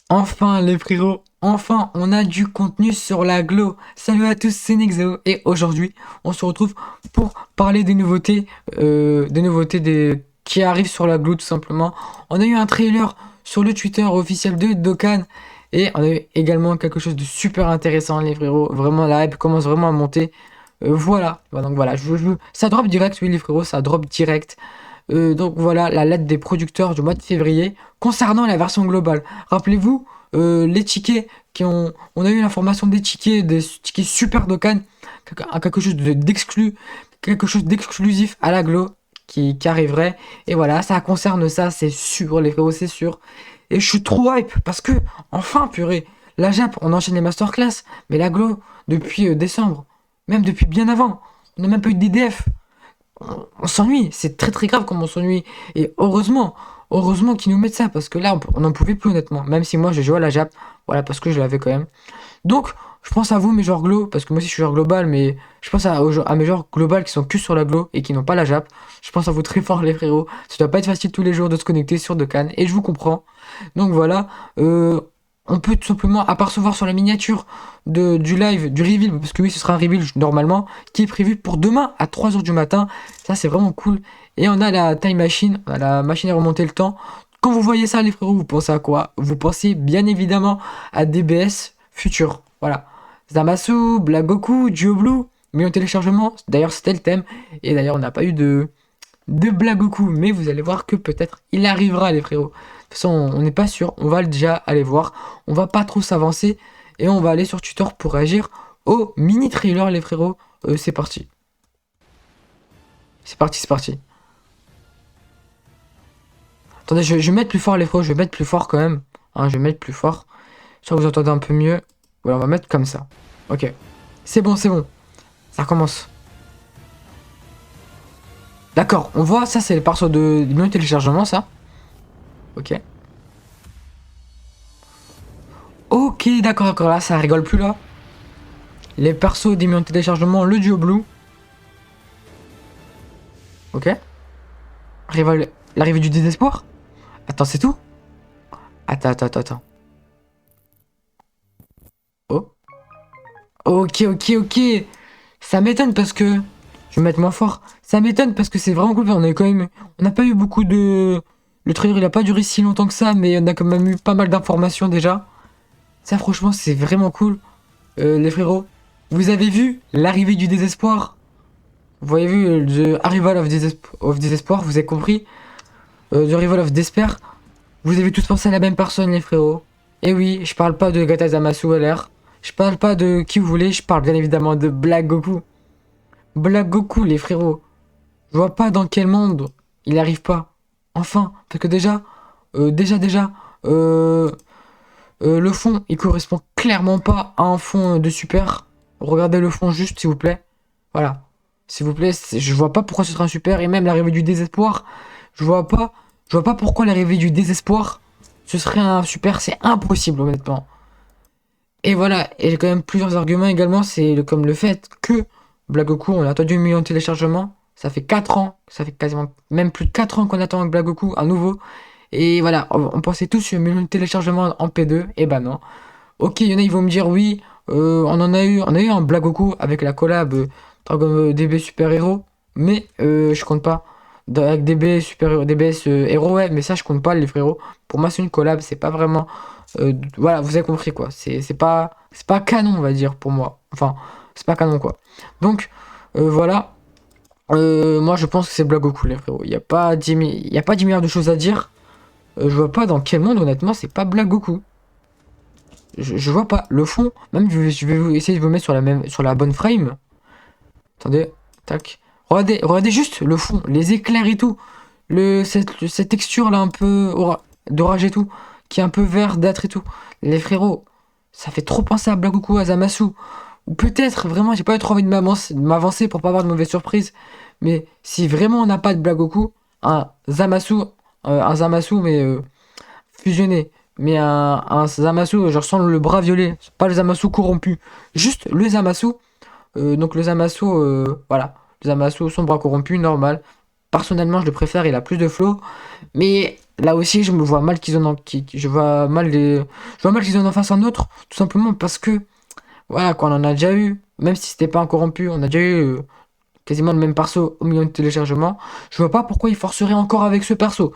Enfin les frérots, enfin on a du contenu sur la Glo. Salut à tous, c'est Nexo et aujourd'hui on se retrouve pour parler des nouveautés qui arrivent sur la Glo tout simplement. On a eu un trailer sur le Twitter officiel de Dokkan et on a eu également quelque chose de super intéressant les frérots. Vraiment la hype commence vraiment à monter. Voilà. Donc voilà, ça drop direct, oui les frérots, ça drop direct. Donc voilà la lettre des producteurs du mois de février concernant la version globale. Rappelez-vous, les tickets on a eu l'information des tickets Super Dokkan, quelque chose d'exclu, quelque chose d'exclusif à la Glo qui arriverait. Et voilà, ça concerne ça, c'est sûr, les frérots, c'est sûr. Et je suis trop hype parce que, enfin, purée, la JAP, on enchaîne les masterclass, mais la Glo, depuis décembre, même depuis bien avant, on n'a même pas eu de DDF. On s'ennuie, c'est très très grave comme on s'ennuie. Et heureusement qu'ils nous mettent ça, parce que là, on n'en pouvait plus honnêtement. Même si moi, je joue à la Jap, voilà, parce que je l'avais quand même. Donc, je pense à vous, mes joueurs glo, parce que moi aussi je suis joueur global, mais je pense à mes joueurs global qui sont que sur la glo et qui n'ont pas la Jap. Je pense à vous très fort, les frérots. Ça doit pas être facile tous les jours de se connecter sur Dokkan, et je vous comprends. Donc voilà, on peut tout simplement apercevoir sur la miniature du live, du reveal, parce que oui, ce sera un reveal normalement, qui est prévu pour demain à 3h du matin. Ça, c'est vraiment cool. Et on a la time machine, on a la machine à remonter le temps. Quand vous voyez ça, les frérots, vous pensez à quoi? Vous pensez bien évidemment à DBS futur. Voilà. Zamasu, Black Goku, Duo Blue, mis en téléchargement. D'ailleurs, c'était le thème. Et d'ailleurs, on n'a pas eu de Black Goku. Mais vous allez voir que peut-être il arrivera, les frérots. De toute façon, on n'est pas sûr. On va déjà aller voir. On va pas trop s'avancer. Et on va aller sur Tutor pour réagir au mini trailer, les frérots. C'est parti. C'est parti, c'est parti. Attendez, je vais mettre plus fort, les frérots. Je vais mettre plus fort quand même. Hein, je vais mettre plus fort. Soit vous entendez un peu mieux. Voilà, on va mettre comme ça. Ok. C'est bon, c'est bon. Ça commence. D'accord, on voit, ça c'est le perso de menu téléchargement, ça. Ok. Ok, d'accord, d'accord, là, ça rigole plus, là. Les persos des menus téléchargement, le duo blue. Ok. L'arrivée du désespoir. Attends, c'est tout. Attends. Oh. Ok. Ça m'étonne parce que... Je vais mettre moins fort. Ça m'étonne parce que c'est vraiment cool. On a quand même... On n'a pas eu beaucoup de... Le trailer, il a pas duré si longtemps que ça, mais on a quand même eu pas mal d'informations déjà. Ça, franchement, c'est vraiment cool. Les frérots, vous avez vu l'arrivée du désespoir? Vous avez vu The Arrival of Desespoir, vous avez compris? The Arrival of Despair. Vous avez tous pensé à la même personne, les frérots. Et oui, je parle pas de Gata Zamasu LR. Je parle pas de qui vous voulez, je parle bien évidemment de Black Goku. Black Goku, les frérots. Je vois pas dans quel monde il arrive pas. Enfin, parce que déjà, euh, le fond, il correspond clairement pas à un fond de super. Regardez le fond juste, s'il vous plaît. Voilà. S'il vous plaît, je vois pas pourquoi ce sera un super. Et même l'arrivée du désespoir, je vois pas, je vois pas pourquoi l'arrivée du désespoir, ce serait un super. C'est impossible, honnêtement. Et voilà. Et j'ai quand même plusieurs arguments également. C'est comme le fait que Black Goku, on a attendu 1 million de téléchargements. Ça fait 4 ans. Ça fait quasiment même plus de 4 ans qu'on attend Black Goku à nouveau. Et voilà, on pensait tous sur 1 million de téléchargements en P2, et bah non. Ok, il y en a, ils vont me dire oui, on a eu un Black Goku avec la collab Dragon DB Super Hero, mais je compte pas. Avec DB Super Hero, DBS Hero, ouais, mais ça je compte pas les frérots. Pour moi c'est une collab, c'est pas vraiment. Voilà, vous avez compris quoi. C'est pas canon on va dire pour moi. Enfin, c'est pas canon quoi. Donc voilà. Moi je pense que c'est Black Goku les frérots. Il y a pas 10 milliards de choses à dire. Je vois pas dans quel monde, honnêtement, c'est pas Black Goku. Je vois pas. Le fond, même je vais essayer de vous mettre sur la bonne frame. Attendez, tac. Regardez juste le fond, les éclairs et tout. Cette texture là un peu d'orage et tout, qui est un peu verdâtre et tout. Les frérots, ça fait trop penser à Black Goku, à Zamasu. Ou peut-être, vraiment, j'ai pas trop envie de m'avancer pour pas avoir de mauvaises surprises. Mais si vraiment on n'a pas de Black Goku, un Zamasu mais fusionné. Mais un Zamasu, je ressens le bras violet, pas le Zamasu corrompu. Juste le Zamasu. Donc le Zamasu, voilà. Le Zamasu, son bras corrompu, normal. Personnellement, je le préfère, il a plus de flow. Mais là aussi, je me vois mal qu'ils en en, je vois mal je vois mal qu'ils en fassent un autre, tout simplement parce que, voilà, quoi, on en a déjà eu, même si c'était pas un corrompu, on a déjà eu quasiment le même perso au million de téléchargements. Je vois pas pourquoi ils forceraient encore avec ce perso.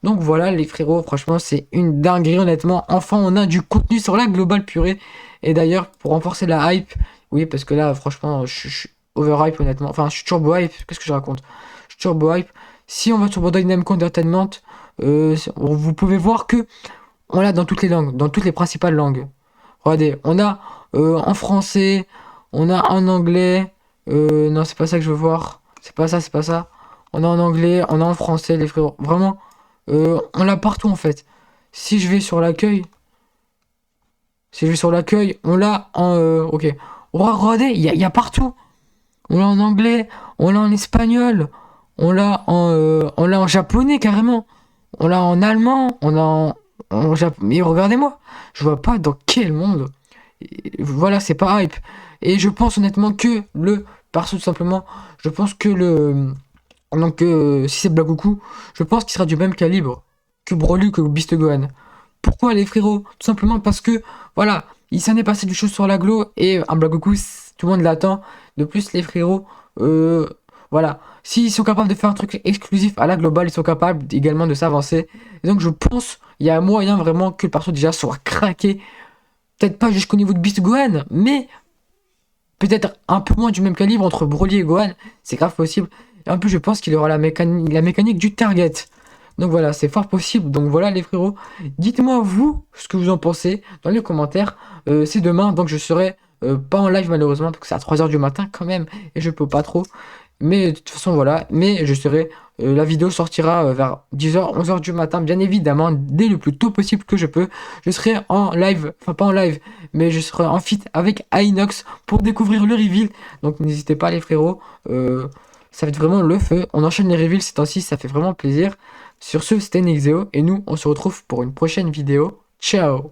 Donc voilà, les frérots, franchement, c'est une dinguerie, honnêtement. Enfin, on a du contenu sur la globale purée. Et d'ailleurs, pour renforcer la hype, oui, parce que là, franchement, je suis overhype, honnêtement. Enfin, je suis turbo hype. Qu'est-ce que je raconte? Je suis turbo hype. Si on va sur Bandai Namco Entertainment, vous pouvez voir que on l'a dans toutes les langues, dans toutes les principales langues. Regardez, on a en français, on a en anglais. Non, c'est pas ça que je veux voir. C'est pas ça, c'est pas ça. On a en anglais, on a en français, les frérots. Vraiment, on l'a partout en fait. Si je vais sur l'accueil, si je vais sur l'accueil, on l'a en. Ok. Regardez, il y a partout. On l'a en anglais, on l'a en espagnol, on l'a en japonais carrément. On l'a en allemand, on l'a mais regardez-moi, je vois pas dans quel monde. Voilà, c'est pas hype. Et je pense honnêtement que le perso tout simplement, je pense que le donc si c'est Blagoku, je pense qu'il sera du même calibre que Broly que Beast Gohan. Pourquoi les frérots? Tout simplement parce que voilà, il s'en est passé du chose sur la glo et un Blagoku, tout le monde l'attend. De plus les frérots, euh, voilà, s'ils sont capables de faire un truc exclusif à la globale, ils sont capables également de s'avancer. Et donc je pense il y a moyen vraiment que le perso déjà soit craqué. Peut-être pas jusqu'au niveau de Beast Gohan, mais peut-être un peu moins du même calibre entre Broly et Gohan. C'est grave possible. Et en plus, je pense qu'il aura la mécanique du target. Donc voilà, c'est fort possible. Donc voilà les frérots. Dites-moi vous ce que vous en pensez dans les commentaires. C'est demain, donc je serai pas en live malheureusement, parce que c'est à 3 heures du matin quand même, et je peux pas trop. Mais de toute façon, voilà. Mais je serai. La vidéo sortira vers 10 heures 11 heures du matin, bien évidemment, dès le plus tôt possible que je peux. Je serai en live, enfin pas en live, mais je serai en fit avec Inox pour découvrir le reveal. Donc n'hésitez pas, les frérots. Ça va être vraiment le feu. On enchaîne les reveals ces temps-ci, ça fait vraiment plaisir. Sur ce, c'était Nexeo, et nous, on se retrouve pour une prochaine vidéo. Ciao!